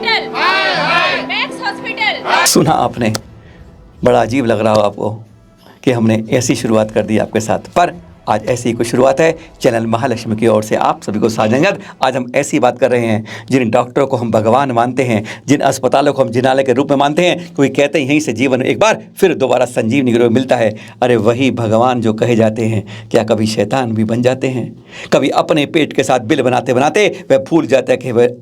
Hospital, max hospital. सुना आपने, बड़ा अजीब लग रहा हो आपको कि हमने ऐसी शुरुआत कर दी आपके साथ, पर आज ऐसी ही कुछ शुरुआत है चैनल महालक्ष्मी की ओर से आप सभी को साजंगत। आज हम ऐसी बात कर रहे हैं जिन डॉक्टरों को हम भगवान मानते हैं, जिन अस्पतालों को हम जिनालय के रूप में मानते हैं, क्योंकि कहते हैं यहीं से जीवन एक बार फिर दोबारा संजीवनी की ओर मिलता है। अरे वही भगवान जो कहे जाते हैं, क्या कभी शैतान भी बन जाते हैं? कभी अपने पेट के साथ बिल बनाते बनाते वह भूल जाता है कि वह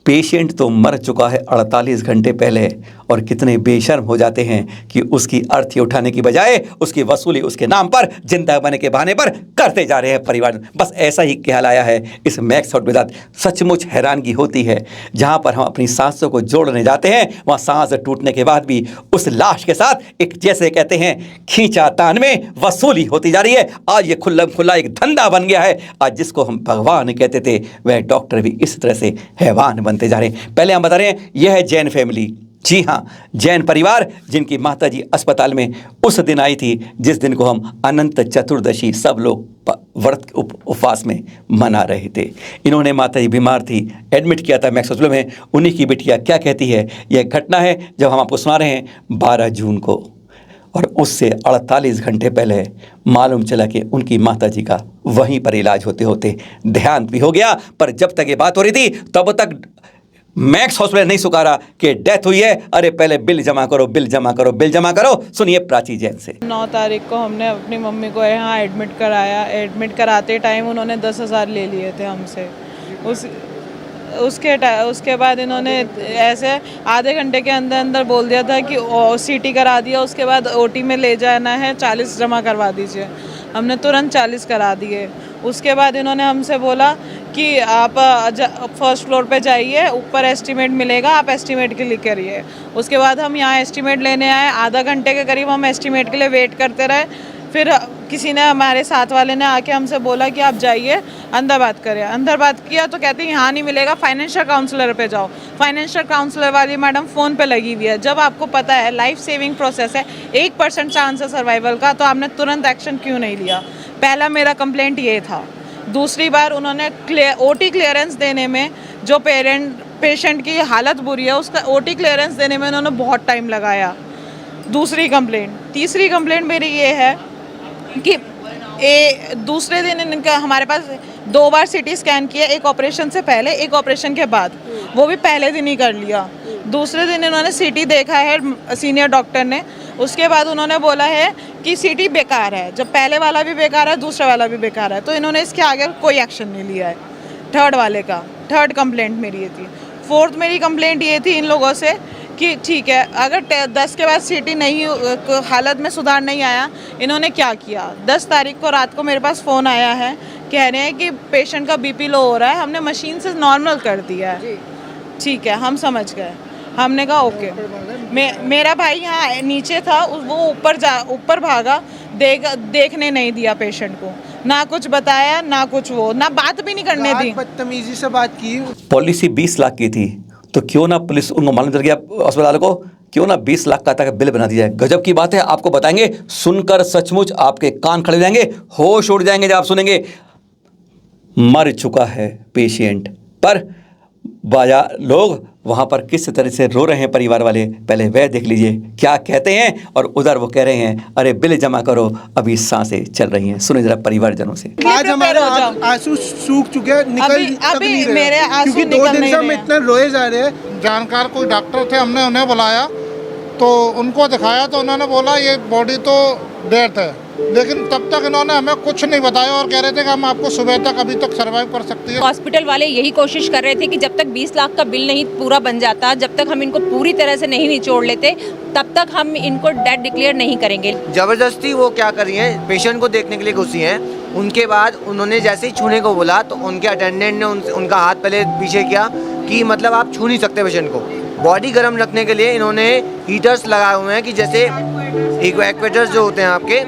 पेशेंट तो मर चुका है 48 घंटे पहले, और कितने बेशर्म हो जाते हैं कि उसकी अर्थी उठाने की बजाय उसकी वसूली उसके नाम पर जिंदा बने के बहाने पर करते जा रहे हैं परिवार। बस ऐसा ही ख्याल आया है इस मैक्स हॉस्पिटल। सचमुच हैरानगी होती है, जहां पर हम अपनी सांसों को जोड़ने जाते हैं वहां सांस टूटने के बाद भी उस लाश के साथ एक, जैसे कहते हैं, खींचातान में वसूली होती जा रही है। आज ये खुला एक धंधा बन गया है। आज जिसको हम भगवान कहते थे वह डॉक्टर भी इस तरह से हैवान बनते जा रहे हैं। पहले हम बता रहे हैं, यह है जैन फैमिली। जी हाँ, जैन परिवार, जिनकी माताजी अस्पताल में उस दिन आई थी जिस दिन को हम अनंत चतुर्दशी सब लोग व्रत उपवास में मना रहे थे। इन्होंने, माताजी बीमार थी, एडमिट किया था मैक्स हॉस्पिटल में। उन्हीं की बिटिया क्या कहती है, यह घटना है जब हम आपको सुना रहे हैं 12 जून को, और उससे 48 घंटे पहले मालूम चला कि उनकी माताजी का वहीं पर इलाज होते होते देहांत भी हो गया। पर जब तक ये बात हो रही थी तब तक मैक्स हॉस्पिटल नहीं स्वीकारा कि डेथ हुई है। अरे पहले बिल जमा करो, बिल जमा करो, बिल जमा करो। सुनिए प्राची जैन से। 9 तारीख को हमने अपनी मम्मी को यहाँ एडमिट कराया। एडमिट कराते टाइम उन्होंने 10,000 ले लिए थे हमसे। उसके बाद इन्होंने ऐसे आधे घंटे के अंदर अंदर बोल दिया था कि सीटी करा दिया, उसके बाद ओटी में ले जाना है, 40 जमा करवा दीजिए। हमने तुरंत 40 करा दिए। उसके बाद इन्होंने हमसे बोला कि आप फर्स्ट फ्लोर पे जाइए, ऊपर एस्टीमेट मिलेगा, आप एस्टीमेट के लिए करिए। उसके बाद हम यहाँ एस्टीमेट लेने आए। आधा घंटे के करीब हम एस्टीमेट के लिए वेट करते रहे। फिर किसी ने, हमारे साथ वाले ने आके हमसे बोला कि आप जाइए अंदर बात करें। अंदर बात किया तो कहते हैं यहाँ नहीं मिलेगा, फाइनेंशियल काउंसलर पे जाओ। फाइनेंशियल काउंसलर वाली मैडम फ़ोन पे लगी हुई है। जब आपको पता है लाइफ सेविंग प्रोसेस है, 1% चांस है सर्वाइवल का, तो आपने तुरंत एक्शन क्यों नहीं लिया? पहला मेरा कंप्लेंट ये था। दूसरी बार उन्होंने ओटी क्लियरेंस देने में, जो पेशेंट की हालत बुरी है उसका ओटी क्लियरेंस देने में उन्होंने बहुत टाइम लगाया। दूसरी कंप्लेंट। तीसरी कंप्लेंट मेरी ये है कि दूसरे दिन इनका हमारे पास 2 बार सीटी स्कैन किया, एक ऑपरेशन से पहले, एक ऑपरेशन के बाद, वो भी पहले दिन ही कर लिया। दूसरे दिन इन्होंने सीटी देखा है सीनियर डॉक्टर ने, उसके बाद उन्होंने बोला है कि सीटी बेकार है। जब पहले वाला भी बेकार है, दूसरा वाला भी बेकार है, तो इन्होंने इसके आगे कोई एक्शन नहीं लिया है। थर्ड कंप्लेंट मेरी ये थी। फोर्थ मेरी कंप्लेंट ये थी इन लोगों से कि ठीक है, अगर 10 के बाद सीटी नहीं, हालत में सुधार नहीं आया, इन्होंने क्या किया? 10 तारीख को रात को मेरे पास फ़ोन आया है, कह रहे हैं कि पेशेंट का बीपी लो हो रहा है, हमने मशीन से नॉर्मल कर दिया है। ठीक है, हम समझ गए। हमने कहा ओके। मेरा भाई यहाँ नीचे था, वो ऊपर भागा, देखने नहीं दिया पेशेंट को, ना कुछ बताया, ना कुछ ना बात भी नहीं करने दी। बदतमीजी से बात की। पॉलिसी 20 लाख की थी, तो क्यों ना पुलिस, उनको मालूम चल गया अस्पताल को, क्यों ना 20 लाख का तक बिल बना दिया जाए। गजब की बात है, आपको बताएंगे, सुनकर सचमुच आपके कान खड़े हो जाएंगे, होश उड़ जाएंगे जब आप सुनेंगे। मर चुका है पेशेंट, पर बाजार लोग वहाँ पर किस तरह से रो रहे हैं परिवार वाले, पहले वह देख लीजिए क्या कहते हैं। और उधर वो कह रहे हैं अरे बिल जमा करो, अभी सांसें चल रही हैं। सुने जरा परिवारजनों से। आज हमारे आंसू सूख चुके हैं, निकल तक नहीं रहे, मेरे आंसू क्योंकि 2 दिन से हम इतना रोए जा रहे हैं। जानकार कोई डॉक्टर थे, हमने उन्हें बुलाया तो उनको दिखाया, तो उन्होंने बोला ये बॉडी तो डेथ है, लेकिन तब तक इन्होंने हमें कुछ नहीं बताया और कह रहे थे कि हम आपको सुबह तक अभी तक सर्वाइव कर सकती है। हॉस्पिटल वाले यही कोशिश कर रहे थे कि जब तक 20 लाख का बिल नहीं पूरा बन जाता, जब तक हम इनको पूरी तरह से नहीं निचोड़ लेते, तब तक हम इनको डेड डिक्लेयर नहीं करेंगे। जबरदस्ती वो क्या कर रही हैं, पेशेंट को देखने के लिए घुसी हैं। उनके बाद उन्होंने जैसे ही छूने को बोला तो उनके अटेंडेंट ने उनका हाथ पहले पीछे किया कि मतलब आप छू नहीं सकते पेशेंट को। बॉडी गर्म रखने के लिए इन्होंने हीटर्स लगाए हुए हैं कि जैसे एक्वेटर्स जो होते हैं आपके,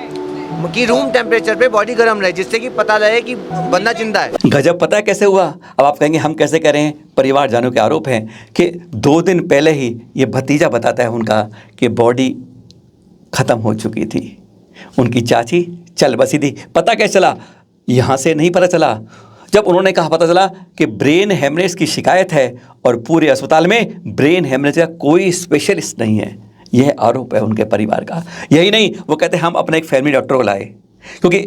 कि रूम टेम्परेचर पे बॉडी गर्म रहे, जिससे कि पता लगे कि बंदा जिंदा है। गजब, पता है कैसे हुआ? अब आप कहेंगे हम कैसे कह रहे हैं, परिवारजनों के आरोप हैं कि 2 दिन पहले ही ये भतीजा बताता है उनका कि बॉडी ख़त्म हो चुकी थी। उनकी चाची चल बसी थी। पता कैसे चला? यहाँ से नहीं पता चला, जब उन्होंने कहा पता चला कि ब्रेन हेमरेज की शिकायत है और पूरे अस्पताल में ब्रेन हेमरेज का कोई स्पेशलिस्ट नहीं है। यह आरोप है उनके परिवार का। यही नहीं, वो कहते हम अपने एक फैमिली डॉक्टर को लाए क्योंकि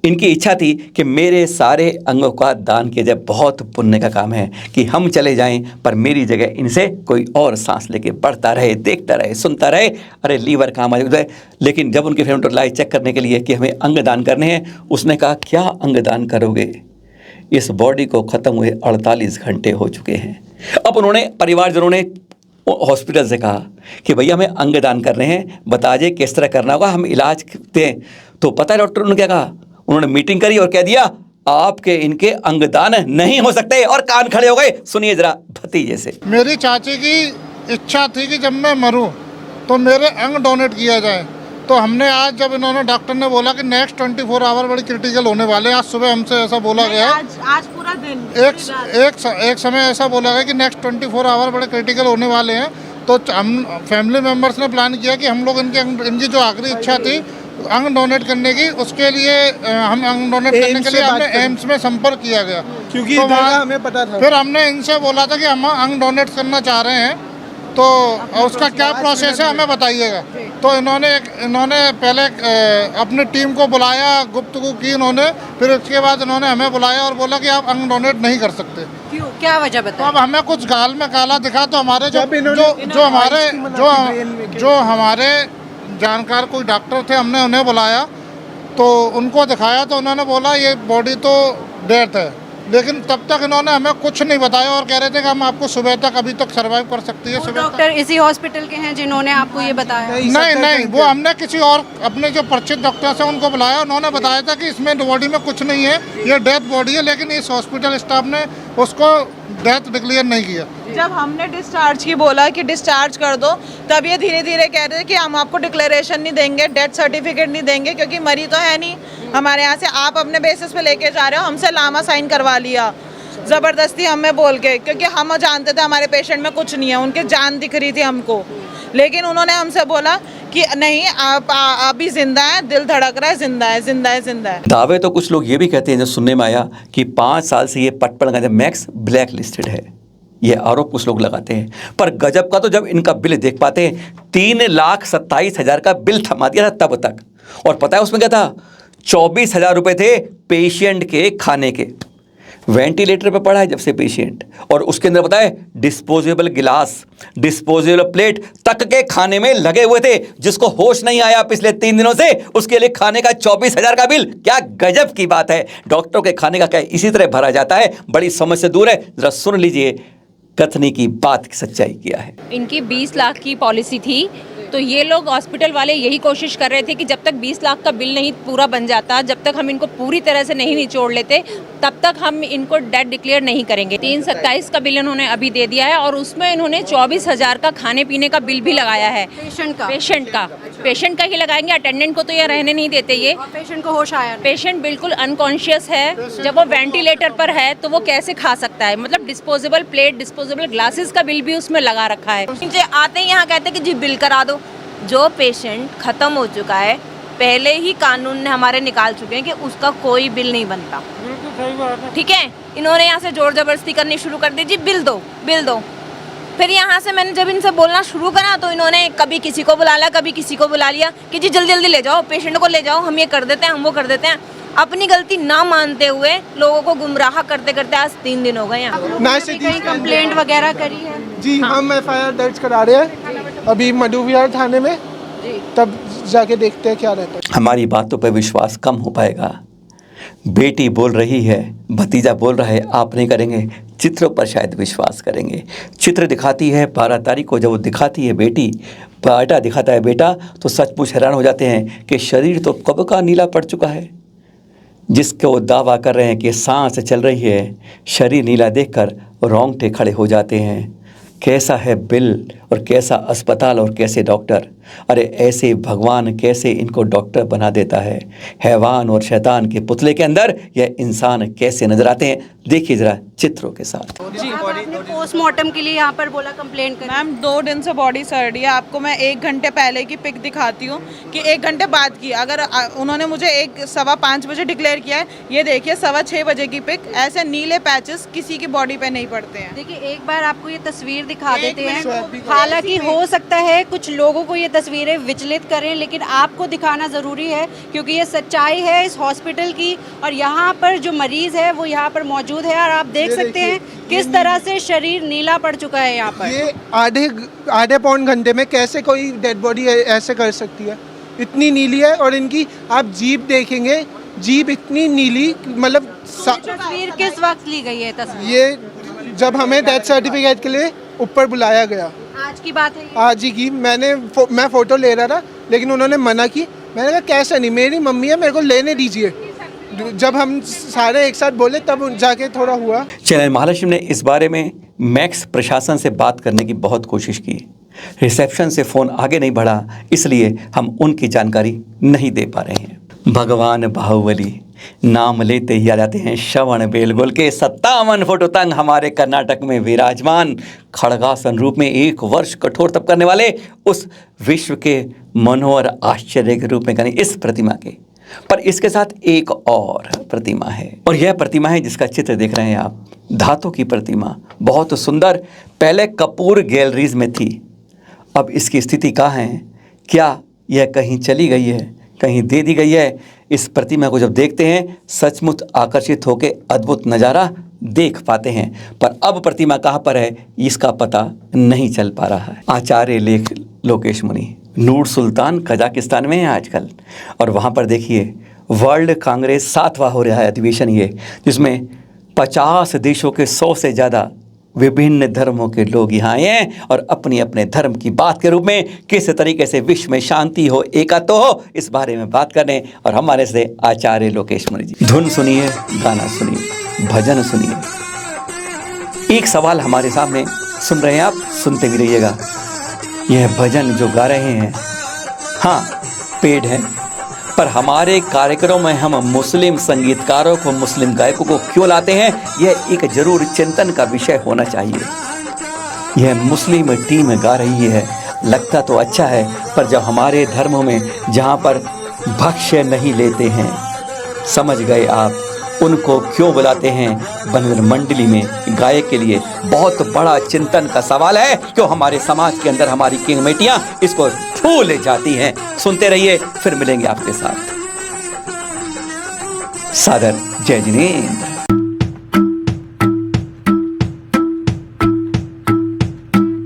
इनकी इच्छा थी कि मेरे सारे अंगों का दान किया जाए। बहुत पुण्य का काम है कि हम चले जाएं पर मेरी जगह इनसे कोई और सांस लेके बढ़ता रहे, देखता रहे, सुनता रहे। अरे लीवर काम आ जाए। लेकिन जब उनके फैमिली डॉक्टर लाए चेक करने के लिए कि हमें अंग दान करने हैं, उसने कहा क्या अंग दान करोगे? इस बॉडी को ख़त्म हुए 48 घंटे हो चुके हैं। अब उन्होंने परिवारजनों ने हॉस्पिटल से कहा कि भैया हमें अंग दान करने हैं, बता दीजिए किस तरह करना होगा, हम इलाज दें। तो पता है डॉक्टर ने क्या कहा? उन्होंने मीटिंग करी और कह दिया आपके इनके अंगदान नहीं हो सकते, और कान खड़े हो गए। सुनिए जरा भतीजे से। मेरी चाची की इच्छा थी कि जब मैं मरूं तो मेरे अंग डोनेट किया जाए। तो हमने आज जब इन्होंने डॉक्टर ने बोला कि नेक्स्ट 24 आवर बड़ी क्रिटिकल होने वाले हैं, आज सुबह हमसे ऐसा बोला गया, आज पूरा दिन एक समय ऐसा बोला गया कि नेक्स्ट 24 आवर बड़े क्रिटिकल होने वाले हैं। तो हम फैमिली मेम्बर्स ने प्लान किया कि हम लोग इनकी जो आखिरी इच्छा थी अंग डोनेट करने की, उसके लिए हम अंग डोनेट करने के लिए हमने एम्स में संपर्क किया गया क्योंकि तो वहाँ हमें पता था। फिर हमने इनसे बोला था कि हम अंग डोनेट करना चाह रहे हैं, तो उसका क्या प्रोसेस है हमें बताइएगा। तो इन्होंने पहले अपनी टीम को बुलाया, गुफ्तगू की इन्होंने, फिर उसके बाद इन्होंने हमें बुलाया और बोला कि आप अंग डोनेट नहीं कर सकते। क्यों, क्या वजह तो बताओ? अब हमें कुछ गाल में काला दिखा तो हमारे जो हमारे जानकार कोई डॉक्टर थे, हमने उन्हें बुलाया तो उनको दिखाया तो उन्होंने बोला ये बॉडी तो डेथ है, लेकिन तब तक इन्होंने हमें कुछ नहीं बताया और कह रहे थे कि हम आपको सुबह तक अभी तक सर्वाइव कर सकती है। सुबह डॉक्टर इसी हॉस्पिटल के हैं जिन्होंने आपको ये बताया? नहीं, वो हमने किसी और अपने जो परिचित डॉक्टर से उनको बुलाया, उन्होंने बताया था कि इसमें बॉडी में कुछ नहीं है, ये डेथ बॉडी है, लेकिन इस हॉस्पिटल स्टाफ ने उसको डेथ डिक्लेयर नहीं किया। जब हमने डिस्चार्ज की बोला कि डिस्चार्ज कर दो, तब ये धीरे धीरे कह रहे थे कि हम आपको डिक्लेरेशन नहीं देंगे, डेथ सर्टिफिकेट नहीं देंगे, क्योंकि मरी तो है नहीं हमारे यहाँ से, आप अपने बेसिस पे लेके जा रहे हो। हमसे लामा साइन करवा लिया ज़बरदस्ती हमें बोल के, क्योंकि हम जानते थे हमारे पेशेंट में कुछ नहीं है, उनके जान दिख रही थी हमको। लेकिन उन्होंने हमसे बोला कि नहीं, आप अभी जिंदा है, दिल धड़क रहा है, जिंदा है, जिंदा है, जिंदा है। दावे तो कुछ लोग ये भी कहते हैं, जो सुनने में आया कि 5 साल से ये पटपड़ गांजा मैक्स ब्लैक लिस्टेड है। ये आरोप कुछ लोग लगाते हैं, पर गजब का तो जब इनका बिल देख पाते हैं, 3,27,000 का बिल थमा दिया था तब तक। और पता है उसमें क्या था? 24,000 रुपये थे पेशेंट के खाने के। वेंटिलेटर पे पड़ा है जब से पेशेंट, और उसके अंदर पता है डिस्पोजेबल गिलास, डिस्पोजेबल प्लेट तक के खाने में लगे हुए थे। जिसको होश नहीं आया पिछले 3 दिनों से, उसके लिए खाने का 24,000 का बिल। क्या गजब की बात है। डॉक्टरों के खाने का क्या इसी तरह भरा जाता है? बड़ी समझ से दूर है। जरा सुन लीजिए कथनी की बात की सच्चाई क्या है। इनकी 20 लाख की पॉलिसी थी, तो ये लोग हॉस्पिटल वाले यही कोशिश कर रहे थे कि जब तक 20 लाख का बिल नहीं पूरा बन जाता, जब तक हम इनको पूरी तरह से नहीं निचोड़ लेते, तब तक हम इनको डेड डिक्लेयर नहीं करेंगे। 327 का बिल इन्होंने अभी दे दिया है, और उसमें इन्होंने 24,000 का खाने पीने का बिल भी लगाया है। पेशेंट का ही लगाएंगे, अटेंडेंट को तो ये रहने नहीं देते। ये पेशेंट को होश आया? पेशेंट बिल्कुल अनकॉन्शियस है। जब वो वेंटिलेटर पर है तो वो कैसे खा सकता है? मतलब डिस्पोजेबल प्लेट, डिस्पोजेबल ग्लासेस का बिल भी उसमें लगा रखा है। नीचे आते ही यहाँ कहते हैं कि जी बिल करा दो। जो पेशेंट ख़त्म हो चुका है, पहले ही कानून ने हमारे निकाल चुके हैं कि उसका कोई बिल नहीं बनता। ठीक है, इन्होंने यहाँ से जोर जबरदस्ती करनी शुरू कर दी, जी बिल दो, बिल दो। फिर यहाँ से मैंने जब इनसे बोलना शुरू करा तो इन्होंने कभी किसी को बुला लिया, कभी किसी को बुला लिया कि जी जल्दी जल्दी ले जाओ, पेशेंट को ले जाओ, हम ये कर देते हैं, हम वो कर देते हैं। अपनी गलती ना मानते हुए लोगों को गुमराह करते करते आज 3 दिन हो गए यहाँ। कहीं कंप्लेंट वगैरह करी है? जी हम FIR दर्ज करा रहे हैं अभी मधु विहार थाने में, तब जाके देखते हैं क्या रहता है। हमारी बातों पर विश्वास कम हो पाएगा। बेटी बोल रही है, भतीजा बोल रहा है, आप नहीं करेंगे, चित्रों पर शायद विश्वास करेंगे। चित्र दिखाती है 12 तारीख को, जब वो दिखाती है बेटी, बेटा दिखाता है बेटा, तो सचमुच हैरान हो जाते हैं कि शरीर तो कब का नीला पड़ चुका है। जिसके वो दावा कर रहे हैं कि सांस चल रही है, शरीर नीला देखकर रोंगटे खड़े हो जाते हैं। कैसा है बिल और कैसा अस्पताल और कैसे डॉक्टर। अरे ऐसे भगवान कैसे इनको डॉक्टर बना देता है। हैवान और शैतान के पुतले के अंदर यह इंसान कैसे नजर आते हैं, देखिए जरा चित्रों के साथ। आपने पोस्टमार्टम के लिए यहाँ पर बोला कंप्लेंट करें। मैम 2 दिन से बॉडी सड़ रही है। आपको मैं 1 घंटे पहले की पिक दिखाती हूँ कि 1 घंटे बाद की। अगर उन्होंने मुझे 1:15 बजे डिक्लेयर किया है, ये देखिए 6:15 बजे की पिक। ऐसे नीले पैचेस किसी की बॉडी पे नहीं पड़ते हैं। देखिए एक बार आपको ये तस्वीर दिखा देते हैं। हालांकि हो सकता है कुछ लोगों को ये तस्वीरें विचलित करें, लेकिन आपको दिखाना ज़रूरी है क्योंकि ये सच्चाई है इस हॉस्पिटल की। और यहाँ पर जो मरीज़ है वो यहाँ पर मौजूद है और आप देख सकते हैं किस तरह से शरीर नीला पड़ चुका है यहाँ पर। ये आधे पौन घंटे में कैसे कोई डेड बॉडी ऐसे कर सकती है, इतनी नीली है। और इनकी आप जीभ देखेंगे, जीभ इतनी नीली, मतलब तस्वीर किस वक्त ली गई है तस्वीर? ये जब हमें डेथ सर्टिफिकेट के लिए ऊपर बुलाया गया, आज की बात है? आज ही की। मैं फ़ोटो ले रहा था लेकिन उन्होंने मना की। मैंने कहा कैसा नहीं, मेरी मम्मी है, मेरे को लेने दीजिए। जब हम सारे एक साथ बोले तब जाके थोड़ा हुआ। चैनल महालक्ष्मी ने इस बारे में मैक्स प्रशासन से बात करने की बहुत कोशिश की। रिसेप्शन से फ़ोन आगे नहीं बढ़ा, इसलिए हम उनकी जानकारी नहीं दे पा रहे हैं। भगवान बाहुबली नाम लेते ही आ जाते हैं श्रवण बेलगोल के 57 फुट तंग हमारे कर्नाटक में विराजमान, खड़गासन रूप में 1 वर्ष कठोर तप करने वाले उस विश्व के मनोहर आश्चर्य के रूप में करें इस प्रतिमा के। पर इसके साथ एक और प्रतिमा है, और यह प्रतिमा है जिसका चित्र देख रहे हैं आप, धातु की प्रतिमा, बहुत सुंदर। पहले कपूर गैलरीज में थी, अब इसकी स्थिति कहाँ है? क्या यह कहीं चली गई है, कहीं दे दी गई है? इस प्रतिमा को जब देखते हैं सचमुच आकर्षित होकर अद्भुत नज़ारा देख पाते हैं, पर अब प्रतिमा कहाँ पर है इसका पता नहीं चल पा रहा है। आचार्य लेख लोकेश मुनि नूर सुल्तान कजाकिस्तान में है आजकल, और वहाँ पर देखिए वर्ल्ड कांग्रेस 7वां हो रहा है अधिवेशन ये, जिसमें 50 देशों के 100 से ज़्यादा विभिन्न धर्मों के लोग यहाँ आए हैं और अपने अपने धर्म की बात के रूप में किस तरीके से विश्व में शांति हो, एकत्व हो, इस बारे में बात करने। और हमारे से आचार्य लोकेश मुनि जी, धुन सुनिए, गाना सुनिए, भजन सुनिए। एक सवाल हमारे सामने सुन रहे हैं आप, सुनते भी रहिएगा। यह भजन जो गा रहे हैं, हाँ पेड है, पर हमारे कार्यक्रम में हम मुस्लिम संगीतकारों को, मुस्लिम गायकों को क्यों लाते हैं, यह एक जरूर चिंतन का विषय होना चाहिए। यह मुस्लिम टीम गा रही है, लगता तो अच्छा है, पर जब हमारे धर्मों में जहाँ पर भक्ष्य नहीं लेते हैं, समझ गए आप, उनको क्यों बुलाते हैं बनर मंडली में गायक के लिए? बहुत बड़ा चिंतन का सवाल है, क्यों हमारे समाज के अंदर हमारी किंगमेटियां इसको छू ले जाती हैं। सुनते रहिए, फिर मिलेंगे आपके साथ। सादर जय जिनेंद्र।